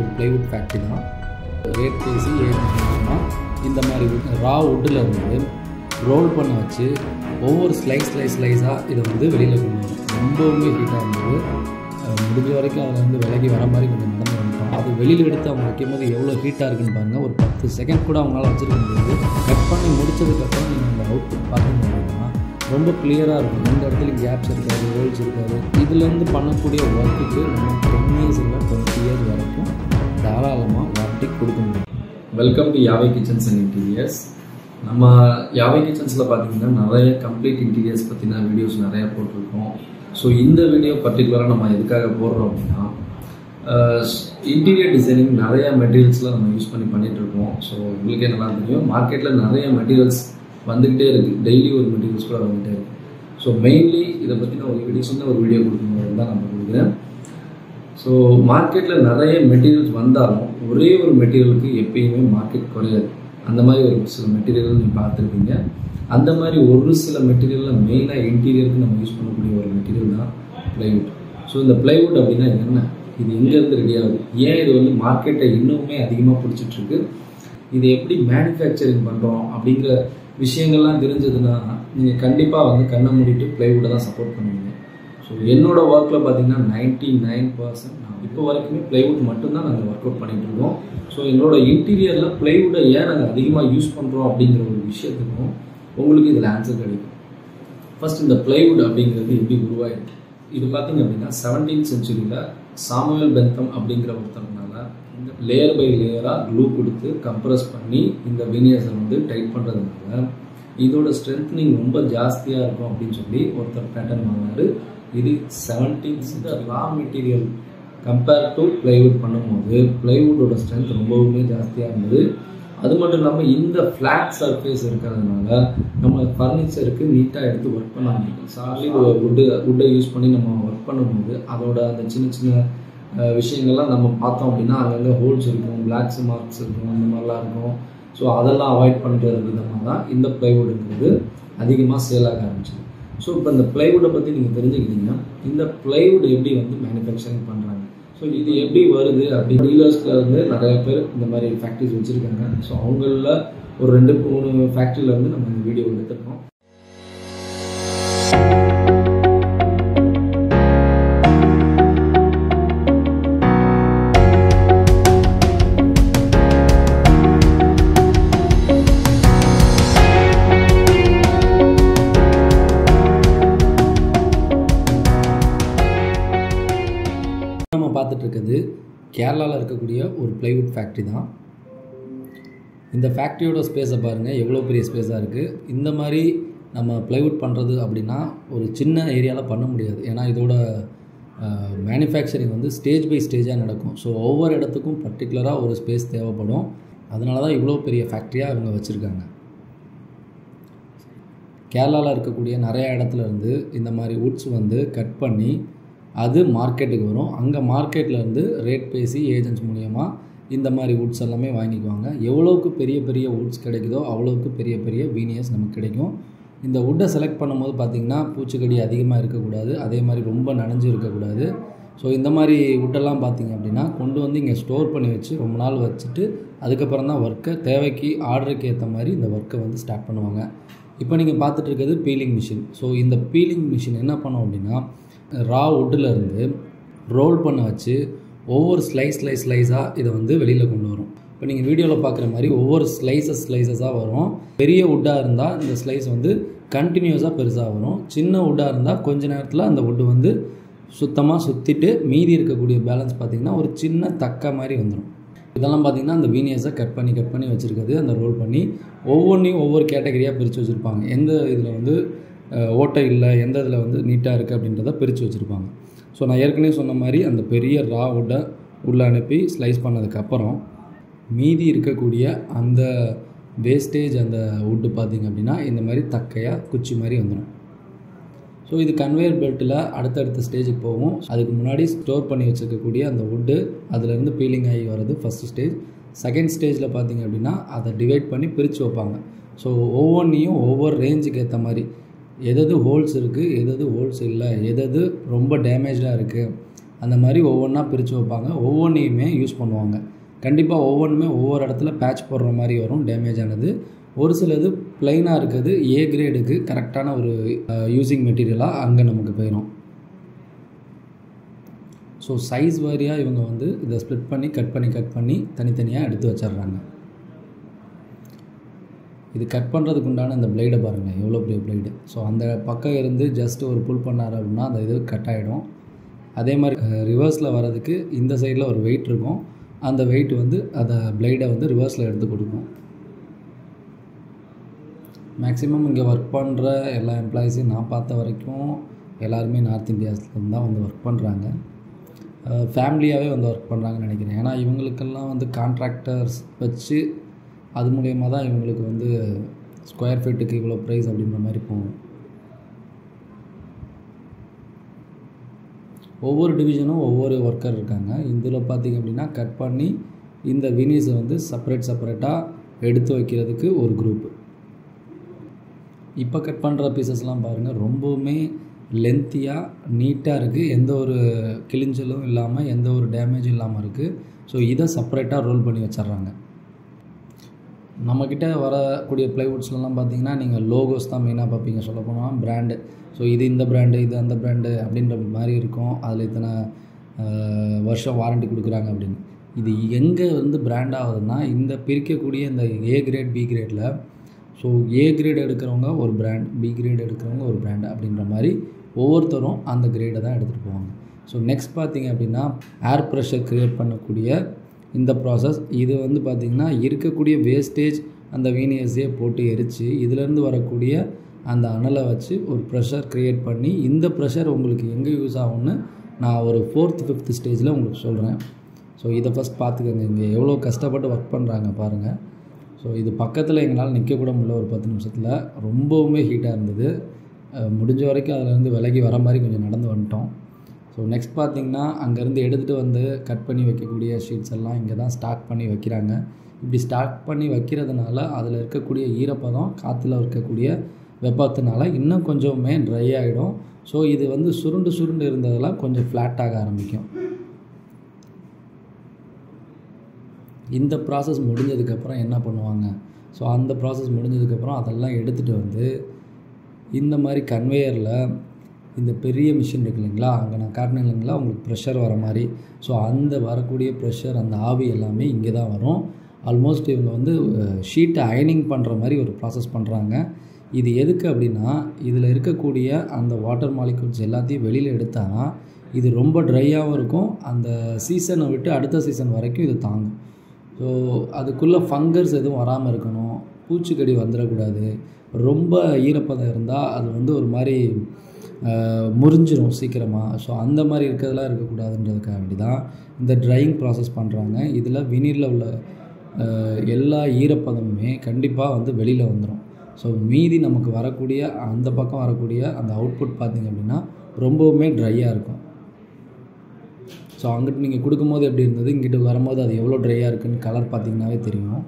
ஒரு plywood factory தான். Rate பேசி ஏன்னா இந்த மாதிரி ரா வுட்டில் இருந்து ரோல் பண்ண வச்சு ஒவ்வொரு ஸ்லைஸாக இதை வந்து வெளியில் கொண்டு வரும். ரொம்பவுமே ஹீட்டாக இருந்தது. முடிஞ்ச வரைக்கும் அதில் வந்து விலகி வர மாதிரி கொஞ்சம் நடந்து வந்துட்டோம். அது வெளியில் எடுத்து அவங்க வைக்கும்போது எவ்வளோ ஹீட்டாக இருக்குன்னு பாருங்கள். ஒரு 10 செகண்ட் கூட அவங்களால வச்சுருக்க முடியாது. கட் பண்ணி முடித்ததுக்கப்புறம் நீங்கள் அந்த அவுட்புட் பார்க்கணும் அப்படின்னா ரொம்ப கிளியராக இருக்கும். எந்த இடத்துலையும் கேப்ஸ் இருக்காது, ஹோல்ஸ் இருக்காது. இதுலேருந்து பண்ணக்கூடிய ஒர்க்குக்கு நம்ம 10 இயர்ஸ் இல்லை 20 இயர்ஸ் வரைக்கும் தாராளமாக வாரண்டி கொடுக்க முடியும். Welcome to YAHWEH kitchens and interiors. நம்ம YAHWEH கிச்சன்ஸில் பார்த்தீங்கன்னா நிறைய கம்ப்ளீட் இன்டீரியர்ஸ் பற்றின வீடியோஸ் நிறையா போட்டிருக்கோம். ஸோ இந்த வீடியோ பர்டிகுலராக நம்ம எதுக்காக போடுறோம் அப்படின்னா, இன்டீரியர் டிசைனிங் நிறைய மெட்டீரியல்ஸில் நம்ம யூஸ் பண்ணிகிட்ருக்கோம். ஸோ உங்களுக்கே நல்லா தெரியும், மார்க்கெட்டில் நிறைய மெட்டீரியல்ஸ் வந்துக்கிட்டே இருக்குது. டெய்லி ஒரு மெட்டீரியல்ஸ் கூட வந்துகிட்டே இருக்குது. ஸோ மெயின்லி இதை பற்றின ஒரு சின்ன ஒரு வீடியோ கொடுக்கணும் தான் நான் கொடுக்குறேன். ஸோ மார்க்கெட்டில் நிறைய மெட்டீரியல்ஸ் வந்தாலும் ஒரே ஒரு மெட்டீரியலுக்கு எப்பயுமே மார்க்கெட் குறையாது. அந்த மாதிரி ஒரு சில மெட்டீரியல் நீங்கள் பார்த்துருப்பீங்க. அந்த மாதிரி ஒரு சில மெட்டீரியலில் மெயினாக இன்டீரியருக்கு நம்ம யூஸ் பண்ணக்கூடிய ஒரு மெட்டீரியல் தான் ப்ளைவுட். ஸோ இந்த ப்ளைவுட் அப்படின்னா என்ன, இது எங்கேருந்து ரெடி ஆகுது, ஏன் இது வந்து மார்க்கெட்டை இன்னுமே அதிகமாக பிடிச்சிட்ருக்கு, இது எப்படி மேனுஃபேக்சரிங் பண்ணுறோம் அப்படிங்கிற விஷயங்கள்லாம் தெரிஞ்சதுன்னா நீங்கள் கண்டிப்பாக வந்து கண்ணை மூடிட்டு ப்ளைவுட்டை தான் சப்போர்ட் பண்ணுவீங்க. ஸோ என்னோடய ஒர்க்கில் பார்த்தீங்கன்னா 99% நான் இப்போ வரைக்குமே ப்ளைவுட் மட்டும்தான் நாங்கள் ஒர்க் அவுட் பண்ணிகிட்ருக்கோம். ஸோ என்னோடய இன்டீரியரில் ப்ளைவுட்டை ஏன் நாங்கள் அதிகமாக யூஸ் பண்ணுறோம் அப்படிங்கிற ஒரு விஷயத்துக்கும் உங்களுக்கு இதில் ஆன்சர் கிடைக்கும். ஃபர்ஸ்ட் இந்த ப்ளைவுட் அப்படிங்கிறது எப்படி உருவாயிருக்கு, இது பார்த்திங்க அப்படின்னா 17th centuryயில் சாமுவேல் பெந்தம் அப்படிங்கிற ஒருத்தவங்கனால இந்த லேயர் பை லேயராக க்ளூ கொடுத்து கம்ப்ரஸ் பண்ணி இந்த வீனியர்ஸை வந்து டைட் பண்ணுறதுனால இதோட ஸ்ட்ரென்த்னிங் ரொம்ப ஜாஸ்தியாக இருக்கும் அப்படின்னு சொல்லி ஒருத்தர் பேட்டர்ன் வாங்கினார். இது 17th raw material compare to plywood பண்ணும்போது ப்ளைவுட்டோட ஸ்ட்ரென்த் ரொம்பவுமே ஜாஸ்தியாக இருந்தது. அது மட்டும் இல்லாமல் இந்த ஃப்ளாட் சர்ஃபேஸ் இருக்கிறதுனால நம்ம ஃபர்னிச்சருக்கு நீட்டாக எடுத்து ஒர்க் பண்ண முடியும். சாலிட் வுட்டை யூஸ் பண்ணி நம்ம ஒர்க் பண்ணும்போது அதோட அந்த சின்ன சின்ன விஷயங்கள்லாம் நம்ம பார்த்தோம் அப்படின்னா அங்கங்கே ஹோல்ஸ் இருக்கும், பிளாக்ஸ் மார்க்ஸ் இருக்கும், அந்த மாதிரிலாம் இருக்கும். ஸோ அதெல்லாம் அவாய்ட் பண்ணுற விதமாக தான் இந்த ப்ளைவுட்டுங்கிறது அதிகமாக சேலாக ஆரம்பிச்சிது. ஸோ இப்போ இந்த ப்ளைவுட்டை பற்றி நீங்கள் தெரிஞ்சுக்கிட்டீங்கன்னா இந்த ப்ளைவுட் எப்படி வந்து மேனுஃபேக்சரிங் பண்ணுறாங்க, ஸோ இது எப்படி வருது அப்படி டீலர்ஸில் வந்து நிறைய பேர் இந்த மாதிரி ஃபேக்ட்ரிஸ் வச்சுருக்காங்க. ஸோ அவங்களில் ஒரு 2-3 ஃபேக்ட்ரியில் வந்து நம்ம இந்த வீடியோ எடுத்துருக்கோம். பார்த்துட்டு இருக்கிறது கேரளாவில் இருக்கக்கூடிய ஒரு ப்ளைவுட் ஃபேக்ட்ரி தான். இந்த ஃபேக்ட்ரியோட ஸ்பேஸை பாருங்கள், எவ்வளோ பெரிய ஸ்பேஸாக இருக்குது. இந்த மாதிரி நம்ம ப்ளைவுட் பண்ணுறது அப்படின்னா ஒரு சின்ன ஏரியாவில் பண்ண முடியாது. ஏன்னா இதோட மேனுஃபேக்சரிங் வந்து ஸ்டேஜ் பை ஸ்டேஜாக நடக்கும். ஸோ ஒவ்வொரு இடத்துக்கும் பர்டிகுலராக ஒரு ஸ்பேஸ் தேவைப்படும். அதனால தான் இவ்வளோ பெரிய ஃபேக்ட்ரியாக இவங்க வச்சுருக்காங்க. கேரளாவில் இருக்கக்கூடிய நிறைய இடத்துல இருந்து இந்த மாதிரி வுட்ஸ் வந்து கட் பண்ணி அது மார்க்கெட்டுக்கு வரும். அங்கே மார்க்கெட்லேருந்து ரேட் பேசி ஏஜென்ட்ஸ் மூலிமா இந்த மாதிரி வுட்ஸ் எல்லாமே வாங்கிக்குவாங்க. எவ்வளோக்கு பெரிய பெரிய வுட்ஸ் கிடைக்குதோ அவ்வளோக்கு பெரிய பெரிய வீனியர்ஸ் நமக்கு கிடைக்கும். இந்த வுட்டை செலக்ட் பண்ணும்போது பார்த்திங்கன்னா பூச்சிக்கடி அதிகமாக இருக்கக்கூடாது, அதே மாதிரி ரொம்ப நனைஞ்சு இருக்கக்கூடாது. ஸோ இந்த மாதிரி வுட்டெல்லாம் பார்த்திங்க அப்படின்னா கொண்டு வந்து இங்கே ஸ்டோர் பண்ணி வச்சு ரொம்ப நாள் வச்சுட்டு அதுக்கப்புறம் தான் ஒர்க்கை தேவைக்கு ஆர்டருக்கு ஏற்ற மாதிரி இந்த ஒர்க்கை வந்து ஸ்டார்ட் பண்ணுவாங்க. இப்போ நீங்கள் பார்த்துட்டு இருக்கிறது பீலிங் மிஷின். ஸோ இந்த பீலிங் மிஷின் என்ன பண்ணோம் அப்படின்னா ரா வுட்டில் இருந்து ரோல் பண்ண வச்சு ஒவ்வொரு ஸ்லைஸாக இதை வந்து வெளியில் கொண்டு வரும். இப்போ நீங்கள் வீடியோவில் பார்க்குற மாதிரி ஒவ்வொரு ஸ்லைஸஸாக வரும். பெரிய வுட்டாக இருந்தால் இந்த ஸ்லைஸ் வந்து கண்டினியூஸாக பெருசாக வரும். சின்ன வுட்டாக இருந்தால் கொஞ்ச நேரத்தில் அந்த வுட்டு வந்து சுத்தமாக சுற்றிட்டு மீதி இருக்கக்கூடிய பேலன்ஸ் பார்த்திங்கன்னா ஒரு சின்ன தக்க மாதிரி வந்துடும். இதெல்லாம் பார்த்திங்கன்னா அந்த வீனியர்ஸை கட் பண்ணி வச்சுருக்கிறது அந்த ரோல் பண்ணி ஒவ்வொன்றையும் ஒவ்வொரு கேட்டகரியாக பிரித்து வச்சுருப்பாங்க. எந்த இதில் வந்து ஓட்டை இல்லை, எந்த இதில் வந்து நீட்டாக இருக்குது அப்படின்றத பிரித்து வச்சுருப்பாங்க. ஸோ நான் ஏற்கனவே சொன்ன மாதிரி அந்த பெரிய ரா வுட்டை உள்ளே அனுப்பி ஸ்லைஸ் பண்ணதுக்கப்புறம் மீதி இருக்கக்கூடிய அந்த வேஸ்டேஜ் அந்த வுட்டு பார்த்திங்க அப்படின்னா இந்த மாதிரி தக்கையாக குச்சி மாதிரி வந்துடும். ஸோ இது கன்வேயர் பெல்ட்டில் அடுத்தடுத்த ஸ்டேஜுக்கு போகும். அதுக்கு முன்னாடி ஸ்டோர் பண்ணி வச்சுருக்கக்கூடிய அந்த வுட்டு அதிலேருந்து பீலிங் ஆகி வர்றது ஃபஸ்ட்டு ஸ்டேஜ். செகண்ட் ஸ்டேஜில் பார்த்திங்க அப்படின்னா அதை டிவைட் பண்ணி பிரித்து வைப்பாங்க. ஸோ ஒவ்வொன்றையும் ஒவ்வொரு ரேஞ்சுக்கு ஏற்ற மாதிரி எது ஹோல்ஸ் இருக்குது, எது ஹோல்ஸ் இல்லை, எது ரொம்ப டேமேஜாக இருக்குது அந்த மாதிரி ஒவ்வொன்றா பிரித்து வைப்பாங்க. ஒவ்வொன்றையுமே யூஸ் பண்ணுவாங்க. கண்டிப்பாக ஒவ்வொன்றுமே ஒவ்வொரு இடத்துல பேட்ச் போடுற மாதிரி வரும் டேமேஜ் ஆனது. ஒரு சிலது ப்ளைனாக இருக்குது ஏ கிரேடுக்கு கரெக்டான ஒரு யூஸிங் மெட்டீரியலாக அங்கே நமக்கு போயிடும். ஸோ சைஸ் வாரியாக இவங்க வந்து இதை ஸ்ப்ளிட் பண்ணி கட் பண்ணி தனித்தனியாக எடுத்து வச்சிடுறாங்க. இது கட் பண்ணுறதுக்கு உண்டான இந்த பிளேடை பாருங்கள், எவ்வளோ பெரிய பிளேடு. ஸோ அந்த பக்கம் இருந்து ஜஸ்ட் ஒரு புல் பண்ணார் அப்படின்னா அந்த இது கட் ஆகிடும். அதே மாதிரி ரிவர்ஸில் வர்றதுக்கு இந்த சைடில் ஒரு வெயிட் இருக்கும். அந்த வெயிட் வந்து அந்த பிளேடை வந்து ரிவர்ஸில் எடுத்து கொடுக்கும். மேக்ஸிமம் இங்கே ஒர்க் பண்ணுற எல்லா எம்ப்ளாயீஸையும் நான் பார்த்த வரைக்கும் எல்லாருமே நார்த் இந்தியாஸ்லேருந்து தான் வந்து ஒர்க் பண்ணுறாங்க. ஃபேமிலியாகவே வந்து ஒர்க் பண்ணுறாங்கன்னு நினைக்கிறேன். ஏன்னா இவங்களுக்கெல்லாம் வந்து கான்ட்ராக்டர்ஸ் வச்சு அது மூலயமா தான் இவங்களுக்கு வந்து ஸ்கொயர் ஃபீட்டுக்கு இவ்வளோ ப்ரைஸ் அப்படின்ற மாதிரி போகும். ஒவ்வொரு டிவிஷனும் ஒவ்வொரு ஒர்க்கர் இருக்காங்க. இதில் பார்த்திங்க அப்படின்னா கட் பண்ணி இந்த வினிஸை வந்து செப்பரேட்டாக எடுத்து வைக்கிறதுக்கு ஒரு குரூப். இப்போ கட் பண்ணுற பீசஸ்லாம் பாருங்கள், ரொம்பவுமே லென்த்தியாக நீட்டாக இருக்குது. எந்த ஒரு கிழிஞ்சலும் இல்லாமல் எந்த ஒரு டேமேஜும் இல்லாமல் இருக்குது. ஸோ இதை செப்பரேட்டாக ரோல் பண்ணி வச்சிட்றாங்க. நம்மக்கிட்ட வரக்கூடிய ப்ளைவுட்ஸ்லாம் பார்த்திங்கன்னா நீங்கள் லோகோஸ் தான் மெயினாக பார்ப்பீங்க. சொல்ல போனால் பிராண்டு. ஸோ இது இந்த பிராண்டு, இது அந்த பிராண்டு அப்படின்ற மாதிரி இருக்கும். அதில் இத்தனை வருஷம் வாரண்டி கொடுக்குறாங்க அப்படின்னு. இது எங்கே வந்து பிராண்ட் ஆகுதுன்னா இந்த பிரிக்கக்கூடிய இந்த ஏ கிரேட் பி கிரேடில். ஸோ ஏ கிரேட் எடுக்கிறவங்க ஒரு பிராண்ட், பி கிரேட் எடுக்கிறவங்க ஒரு பிராண்ட் அப்படின்ற மாதிரி ஒவ்வொருத்தரும் அந்த கிரேடை தான் எடுத்துகிட்டு போவாங்க. ஸோ நெக்ஸ்ட் பார்த்திங்க அப்படின்னா ஏர் ப்ரெஷர் க்ரியேட் பண்ணக்கூடிய இந்த ப்ராசஸ். இது வந்து பார்த்திங்கன்னா இருக்கக்கூடிய வேஸ்டேஜ் அந்த வீனியர்ஸே போட்டு எரித்து இதிலேருந்து வரக்கூடிய அந்த அனலை வச்சு ஒரு ப்ரெஷர் க்ரியேட் பண்ணி இந்த ப்ரெஷர் உங்களுக்கு எங்கே யூஸ் ஆகும்னு நான் ஒரு 4th 5th ஸ்டேஜில் உங்களுக்கு சொல்கிறேன். ஸோ இதை ஃபஸ்ட் பார்த்துக்கோங்க. இங்கே எவ்வளோ கஷ்டப்பட்டு ஒர்க் பண்ணுறாங்க பாருங்கள். ஸோ இது பக்கத்தில் எங்களால் நிற்கக்கூட முடியல. ஒரு 10 நிமிஷத்தில் ரொம்பவுமே ஹீட்டாக இருந்தது. முடிஞ்ச வரைக்கும் அதிலேருந்து விலகி வர மாதிரி கொஞ்சம் நடந்து வந்துட்டோம். ஸோ நெக்ஸ்ட் பார்த்திங்கன்னா அங்கேருந்து எடுத்துகிட்டு வந்து கட் பண்ணி வைக்கக்கூடிய ஷீட்ஸ் எல்லாம் இங்கே தான் ஸ்டாக் பண்ணி வைக்கிறாங்க. இப்படி ஸ்டாக் பண்ணி வைக்கிறதுனால அதில் இருக்கக்கூடிய ஈரப்பதம் காற்றுல இருக்கக்கூடிய வெப்பத்தினால இன்னும் கொஞ்சமே ட்ரை ஆகிடும். ஸோ இது வந்து சுருண்டு இருந்ததெல்லாம் கொஞ்சம் ஃப்ளாட்டாக ஆரம்பிக்கும். இந்த ப்ராசஸ் முடிஞ்சதுக்கப்புறம் என்ன பண்ணுவாங்க? ஸோ அந்த ப்ராசஸ் முடிஞ்சதுக்கப்புறம் அதெல்லாம் எடுத்துகிட்டு வந்து இந்த மாதிரி கன்வேயரில் இந்த பெரிய மிஷின் இருக்கு இல்லைங்களா, அங்கே நான் காட்டினேன் இல்லைங்களா உங்களுக்கு ப்ரெஷர் வர மாதிரி. ஸோ அந்த வரக்கூடிய ப்ரெஷர் அந்த ஆவி எல்லாமே இங்கே தான் வரும். ஆல்மோஸ்ட் இவங்க வந்து ஷீட்டை அயனிங் பண்ணுற மாதிரி ஒரு ப்ராசஸ் பண்ணுறாங்க. இது எதுக்கு அப்படின்னா இதில் இருக்கக்கூடிய அந்த வாட்டர் மாலிக்யூல்ஸ் எல்லாத்தையும் வெளியில் எடுத்தால் இது ரொம்ப ட்ரையாகவும் இருக்கும். அந்த சீசனை விட்டு அடுத்த சீசன் வரைக்கும் இது தாங்கும். ஸோ அதுக்குள்ளே ஃபங்கஸ் எதுவும் வராமல் இருக்கணும், பூச்சிக்கடி வந்துடக்கூடாது. ரொம்ப ஈரப்பதம் இருந்தால் அது வந்து ஒரு மாதிரி முறிஞ்சிரும் சீக்கிரமாக. ஸோ அந்த மாதிரி இருக்கிறதெல்லாம் இருக்கக்கூடாதுன்றதுக்காக வேண்டி தான் இந்த ட்ரையிங் ப்ராசஸ் பண்ணுறாங்க. இதில் வினீரில் உள்ள எல்லா ஈரப்பதமுமே கண்டிப்பாக வந்து வெளியில் வந்துடும். ஸோ மீதி நமக்கு வரக்கூடிய அந்த பக்கம் வரக்கூடிய அந்த அவுட்புட் பார்த்திங்க அப்படின்னா ரொம்பவுமே ட்ரையாக இருக்கும். ஸோ அங்கிட்டு நீங்கள் கொடுக்கும்போது எப்படி இருந்தது, இங்கிட்டு வரும்போது அது எவ்வளோ ட்ரையாக இருக்குதுன்னு கலர் பார்த்திங்கனாவே தெரியும்.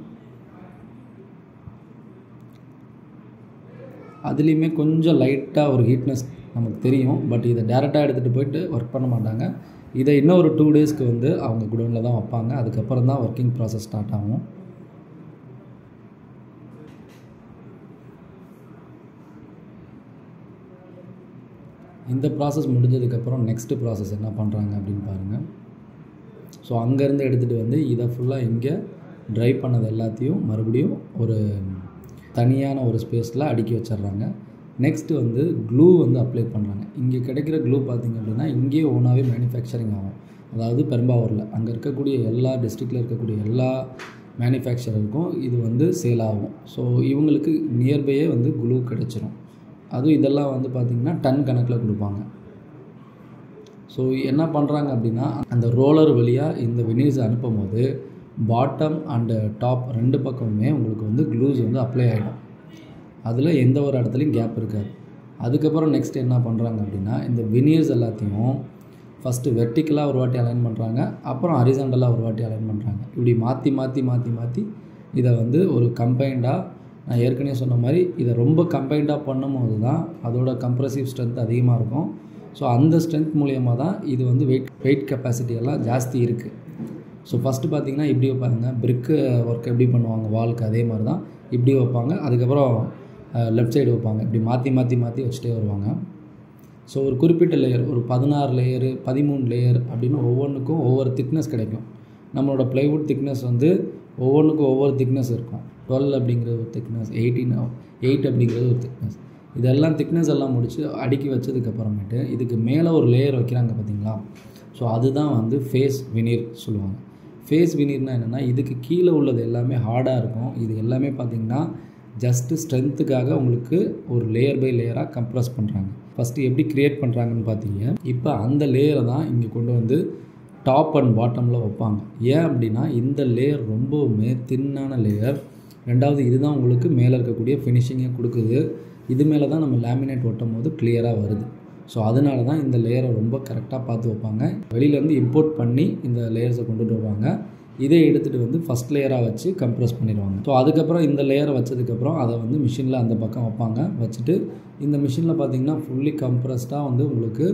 அதுலேயுமே கொஞ்சம் லைட்டாக ஒரு ஹீட்னஸ் நமக்கு தெரியும். பட் இதை டேரெக்டாக எடுத்துகிட்டு போயிட்டு ஒர்க் பண்ண மாட்டாங்க. இதை இன்னும் ஒரு 2 டேஸ்க்கு வந்து அவங்க குடோனில் தான் வைப்பாங்க. அதுக்கப்புறம் தான் ஒர்க்கிங் ப்ராசஸ் ஸ்டார்ட் ஆகும். இந்த ப்ராசஸ் முடிஞ்சதுக்கப்புறம் நெக்ஸ்ட்டு ப்ராசஸ் என்ன பண்ணுறாங்க அப்படின்னு பாருங்கள். ஸோ அங்கேருந்து எடுத்துகிட்டு வந்து இதை ஃபுல்லாக இங்கே ட்ரை பண்ணது எல்லாத்தையும் மறுபடியும் ஒரு தனியான ஒரு ஸ்பேஸில் அடுக்கி வச்சிட்றாங்க. நெக்ஸ்ட்டு வந்து க்ளூ வந்து அப்ளை பண்ணுறாங்க. இங்கே கிடைக்கிற க்ளூ பார்த்திங்க அப்படின்னா இங்கேயே ஓனாகவே மேனுஃபேக்சரிங் ஆகும். அதாவது பெரும்பாவூரில் அங்கே இருக்கக்கூடிய எல்லா டிஸ்ட்ரிக்டில் இருக்கக்கூடிய எல்லா மேனுஃபேக்சரருக்கும் இது வந்து சேல் ஆகும். ஸோ இவங்களுக்கு நியர்பையே வந்து க்ளூ கிடச்சிரும். அதுவும் இதெல்லாம் வந்து பார்த்திங்கன்னா டன் கணக்கில் கொடுப்பாங்க. ஸோ என்ன பண்ணுறாங்க அப்படின்னா அந்த ரோலர் வழியாக இந்த வினீர்ஸை அனுப்பும் போது பாட்டம் அண்டு டாப் 2 பக்கமுமே உங்களுக்கு வந்து க்ளூஸ் வந்து அப்ளை ஆகிடும். அதில் எந்த ஒரு இடத்துலையும் கேப் இருக்காது. அதுக்கப்புறம் நெக்ஸ்ட் என்ன பண்ணுறாங்க அப்படின்னா இந்த வினீர்ஸ் எல்லாத்தையும் ஃபஸ்ட்டு வெர்டிக்கலாக ஒரு வாட்டி அலைன் பண்ணுறாங்க, அப்புறம் ஹரிசாண்டலாக ஒரு வாட்டி அலைன் பண்ணுறாங்க. இப்படி மாற்றி இதை வந்து ஒரு கம்பைண்டாக, நான் ஏற்கனவே சொன்ன மாதிரி இதை ரொம்ப கம்பைண்டாக பண்ணும்போது தான் அதோட கம்ப்ரெசிவ் ஸ்ட்ரென்த் அதிகமாக இருக்கும். ஸோ அந்த ஸ்ட்ரென்த் மூலியமாக தான் இது வந்து வெயிட் கெப்பாசிட்டி எல்லாம் ஜாஸ்தி இருக்குது. ஸோ ஃபஸ்ட்டு பார்த்திங்கன்னா இப்படி வைப்பாங்க, பிரிக்கு ஒர்க் எப்படி பண்ணுவாங்க வாலுக்கு அதே மாதிரி தான் இப்படி வைப்பாங்க. அதுக்கப்புறம் லெஃப்ட் சைடு வைப்பாங்க. இப்படி மாற்றி வச்சுட்டே வருவாங்க. ஸோ ஒரு குறிப்பிட்ட லேயர், ஒரு 16 லேயரு 13 லேயர் அப்படின்னு ஒவ்வொன்றுக்கும் ஒவ்வொரு திக்னஸ் கிடைக்கும். நம்மளோட ப்ளைவுட் திக்னஸ் வந்து ஒவ்வொன்றுக்கும் ஒவ்வொரு திக்னஸ் இருக்கும். 12 அப்படிங்கிறது ஒரு திக்னஸ், 8 அப்படிங்கிறது ஒரு திக்னஸ். இதெல்லாம் திக்னஸ் எல்லாம் முடித்து அடுக்கி வச்சதுக்கப்புறமேட்டு இதுக்கு மேலே ஒரு லேயர் வைக்கிறாங்க பார்த்தீங்களா. ஸோ அதுதான் வந்து ஃபேஸ் வினீர் சொல்லுவாங்க. ஃபேஸ் வினீர்னால் என்னென்னா, இதுக்கு கீழே உள்ளது எல்லாமே ஹார்டாக இருக்கும். இது எல்லாமே பார்த்திங்கன்னா ஜஸ்ட்டு ஸ்ட்ரென்த்துக்காக உங்களுக்கு ஒரு லேயர் பை லேயராக கம்ப்ரஸ் பண்ணுறாங்க. ஃபஸ்ட்டு எப்படி க்ரியேட் பண்ணுறாங்கன்னு பார்த்தீங்க. இப்போ அந்த லேயரை தான் இங்கே கொண்டு வந்து டாப் அண்ட் பாட்டமில் வைப்பாங்க. ஏன் அப்படின்னா இந்த லேயர் ரொம்பவுமே தின்னான லேயர். ரெண்டாவது இதுதான் உங்களுக்கு மேலே இருக்கக்கூடிய ஃபினிஷிங்கை கொடுக்குது. இது மேலே தான் நம்ம லேமினேட் ஒட்டும் போது கிளியராக வருது. ஸோ அதனால தான் இந்த லேயரை ரொம்ப கரெக்டாக பார்த்து வைப்பாங்க. வெளியிலேருந்து இம்போர்ட் பண்ணி இந்த லேயர்ஸை கொண்டுட்டு வருவாங்க. இதே எடுத்துகிட்டு வந்து ஃபஸ்ட் லேயராக வச்சு கம்ப்ரஸ் பண்ணிடுவாங்க. ஸோ அதுக்கப்புறம் இந்த லேயரை வச்சதுக்கப்புறம் அதை வந்து மிஷினில் அந்த பக்கம் வைப்பாங்க. வச்சுட்டு இந்த மிஷினில் பார்த்திங்கன்னா ஃபுல்லி கம்ப்ரஸ்டாக வந்து உங்களுக்கு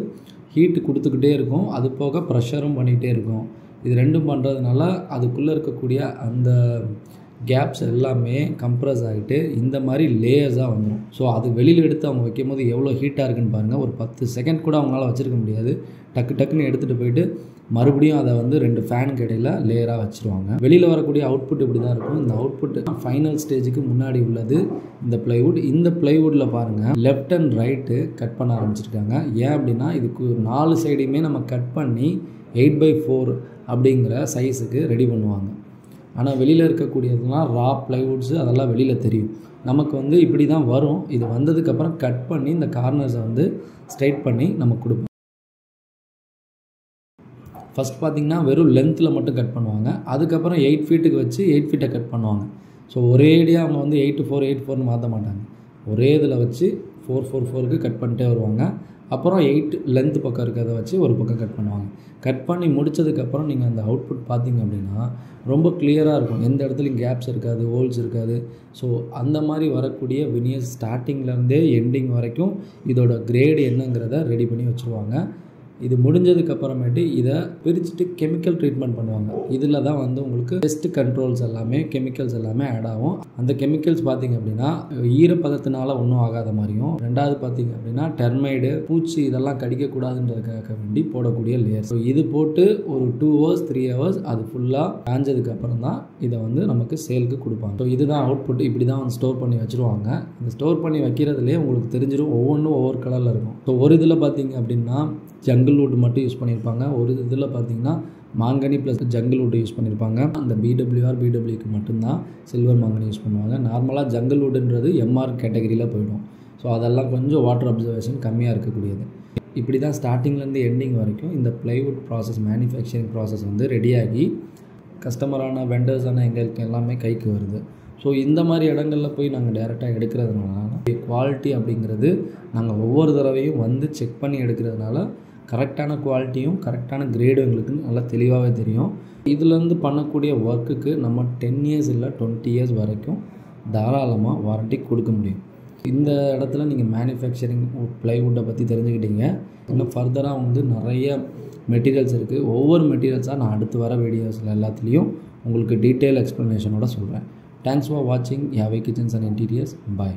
ஹீட்டு கொடுத்துக்கிட்டே இருக்கும். அது போக ப்ரெஷரும் பண்ணிகிட்டே இருக்கும். இது ரெண்டும் பண்ணுறதுனால அதுக்குள்ளே இருக்கக்கூடிய அந்த கேப்ஸ் எல்லாமே கம்ப்ரஸ் ஆகிட்டு இந்த மாதிரி லேயர்ஸாக வந்துடும். ஸோ அது வெளியில் எடுத்து அவங்க வைக்கும் போது எவ்வளோ ஹீட்டாக இருக்குன்னு பாருங்கள். ஒரு 10 செகண்ட் கூட அவங்களால வச்சுருக்க முடியாது. டக்குன்னு எடுத்துகிட்டு போயிட்டு மறுபடியும் அதை வந்து 2 ஃபேனுக்கு இடையில் லேயராக வச்சுருவாங்க. வெளியில் வரக்கூடிய அவுட்புட் இப்படி தான் இருக்கும். இந்த அவுட்புட் ஃபைனல் ஸ்டேஜுக்கு முன்னாடி உள்ளது இந்த ப்ளைவுட். இந்த ப்ளைவுட்டில் பாருங்கள் லெஃப்ட் அண்ட் ரைட்டு கட் பண்ண ஆரம்பிச்சிருக்காங்க. ஏன் அப்படின்னா இதுக்கு 4 சைடையுமே நம்ம கட் பண்ணி 8/4 அப்படிங்கிற சைஸுக்கு ரெடி பண்ணுவாங்க. ஆனால் வெளியில் இருக்கக்கூடியதுலாம் ரா ப்ளைவுட்ஸு அதெல்லாம் வெளியில் தெரியும். நமக்கு வந்து இப்படி தான் வரும். இது வந்ததுக்கப்புறம் கட் பண்ணி இந்த கார்னர்ஸை வந்து ஸ்ட்ரைட் பண்ணி நம்ம கொடுப்போம். ஃபஸ்ட் பார்த்திங்கன்னா வெறும் லென்த்தில் மட்டும் கட் பண்ணுவாங்க. அதுக்கப்புறம் 8 ஃபீட்டுக்கு வச்சு 8 ஃபீட்டை கட் பண்ணுவாங்க. ஸோ ஒரேடியாக அவங்க வந்து 8/4 மாற்ற மாட்டாங்க. ஒரே இதில் வச்சு 4/4 கட் பண்ணிட்டே வருவாங்க. அப்புறம் 8 லென்த் பக்கம் இருக்கிறத வச்சு ஒரு பக்கம் கட் பண்ணுவாங்க. கட் பண்ணி முடித்ததுக்கப்புறம் நீங்கள் அந்த அவுட்புட் பார்த்திங்க அப்படின்னா ரொம்ப கிளியராக இருக்கும். எந்த இடத்துலையும் கேப்ஸ் இருக்காது, ஹோல்ஸ் இருக்காது. ஸோ அந்த மாதிரி வரக்கூடிய வினியர்ஸ் ஸ்டார்டிங்லேருந்தே எண்டிங் வரைக்கும் இதோட கிரேடு என்னங்கிறத ரெடி பண்ணி வச்சுருவாங்க. இது முடிஞ்சதுக்கப்புறமேட்டு இதை பிரிச்சுட்டு கெமிக்கல் ட்ரீட்மெண்ட் பண்ணுவாங்க. இதில் தான் வந்து உங்களுக்கு பெஸ்ட் கண்ட்ரோல்ஸ் எல்லாமே கெமிக்கல்ஸ் எல்லாமே ஆட் ஆகும். அந்த கெமிக்கல்ஸ் பார்த்திங்க அப்படின்னா ஈரப்பதத்தினால ஒன்றும் ஆகாத மாதிரியும், ரெண்டாவது பார்த்திங்க அப்படின்னா டெர்மைடு, பூச்சி இதெல்லாம் கடிக்கக்கூடாதுன்றதுக்காக வேண்டி போடக்கூடிய லேயர். ஸோ இது போட்டு ஒரு 2 hours 3 hours அது ஃபுல்லாக காஞ்சதுக்கப்புறம் தான் இதை வந்து நமக்கு சேலுக்கு கொடுப்பாங்க. ஸோ இதுதான் அவுட்புட். இப்படி தான் வந்து ஸ்டோர் பண்ணி வச்சுருவாங்க. இந்த ஸ்டோர் பண்ணி வைக்கிறதுலேயே உங்களுக்கு தெரிஞ்சிடும் ஒவ்வொன்றும் ஒவ்வொரு கலரில் இருக்கும். ஸோ ஒரு இதில் பார்த்திங்க அப்படின்னா ஜங்கிள் வுட் மட்டும் யூஸ் பண்ணியிருப்பாங்க. ஒரு இதில் பார்த்திங்கன்னா மாங்கனி ப்ளஸ் ஜங்கிள் வுட் யூஸ் பண்ணியிருப்பாங்க. அந்த BWR BWக்கு மட்டும்தான் சில்வர் மாங்கனி யூஸ் பண்ணுவாங்க. நார்மலாக ஜங்கிள் வுட்ன்றது MR கேட்டகரியில் போயிடும். ஸோ அதெல்லாம் கொஞ்சம் வாட்டர் அப்சர்வேஷன் கம்மியாக இருக்கக்கூடியது. இப்படி தான் ஸ்டார்டிங்லேருந்து எண்டிங் வரைக்கும் இந்த ப்ளைவுட் ப்ராசஸ் மேனுஃபேக்சரிங் ப்ராசஸ் வந்து ரெடியாகி கஸ்டமரான வெண்டர்ஸான எங்களுக்கு எல்லாமே கைக்கு வருது. ஸோ இந்த மாதிரி இடங்களில் போய் நாங்கள் டேரெக்டாக எடுக்கிறதுனால குவாலிட்டி அப்படிங்கிறது நாங்கள் ஒவ்வொரு தடவையும் வந்து செக் பண்ணி எடுக்கிறதுனால கரெக்டான குவாலிட்டியும் கரெக்டான கிரேடும் எங்களுக்கு நல்லா தெளிவாகவே தெரியும். இதுலேருந்து பண்ணக்கூடிய ஒர்க்குக்கு நம்ம 10 years இல்லை 20 years வரைக்கும் தாராளமாக வாரண்ட்டி கொடுக்க முடியும். இந்த இடத்துல நீங்கள் மேனுஃபேக்சரிங் ப்ளைவுட்டை பற்றி தெரிஞ்சுக்கிட்டீங்க. இன்னும் ஃபர்தராக வந்து நிறைய மெட்டீரியல்ஸ் இருக்குது. ஒவ்வொரு மெட்டீரியல்ஸாக நான் அடுத்து வர வீடியோஸில் எல்லாத்துலேயும் உங்களுக்கு டீட்டெயில் எக்ஸ்ப்ளனேஷனோட சொல்கிறேன். தேங்க்ஸ் ஃபார் வாட்சிங் YAHWEH Kitchens and Interiors. Bye.